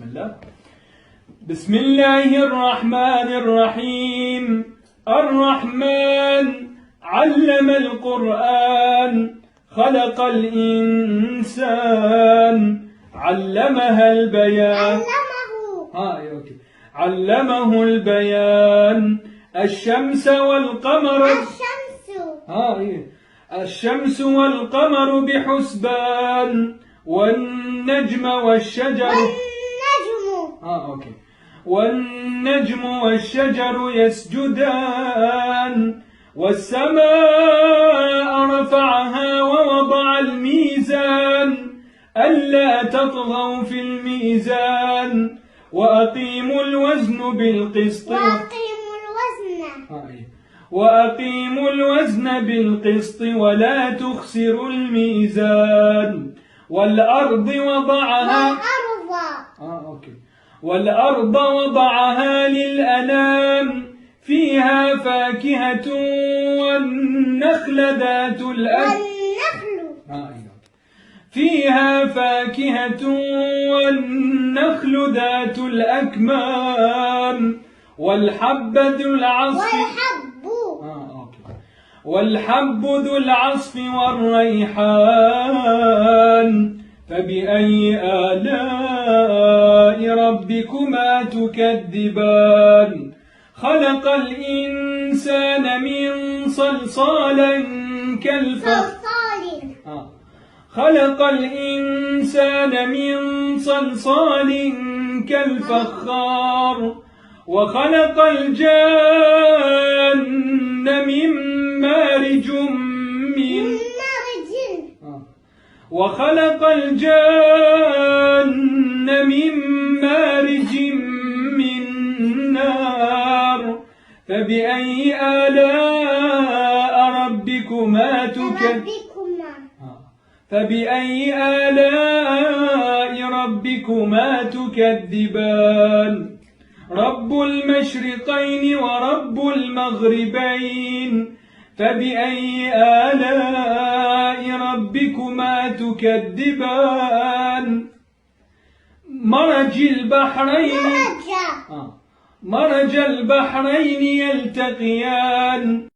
بسم الله. بسم الله الرحمن الرحيم. الرحمن علم القرآن خلق الإنسان علمها البيان علمه البيان الشمس والقمر الشمس والقمر بحسبان والنجم والشجر والنجم والشجر يسجدان والسماء رفعها ووضع الميزان ألا تطغوا في الميزان وأقيموا الوزن بالقسط ولا تخسروا الميزان والأرض وضعها للأنام فيها فاكهة والنخل ذات الأكمام والحب ذو العصف والريحان فبأي آلاء ربكما تكذبان خلق الإنسان من صلصال كالفخار وخلق الجان من مارج من نار فبأي آلاء ربكما تكذبان رب المشرقين ورب المغربين فبأي آلاء ربكما تكذبان مرج البحرين يلتقيان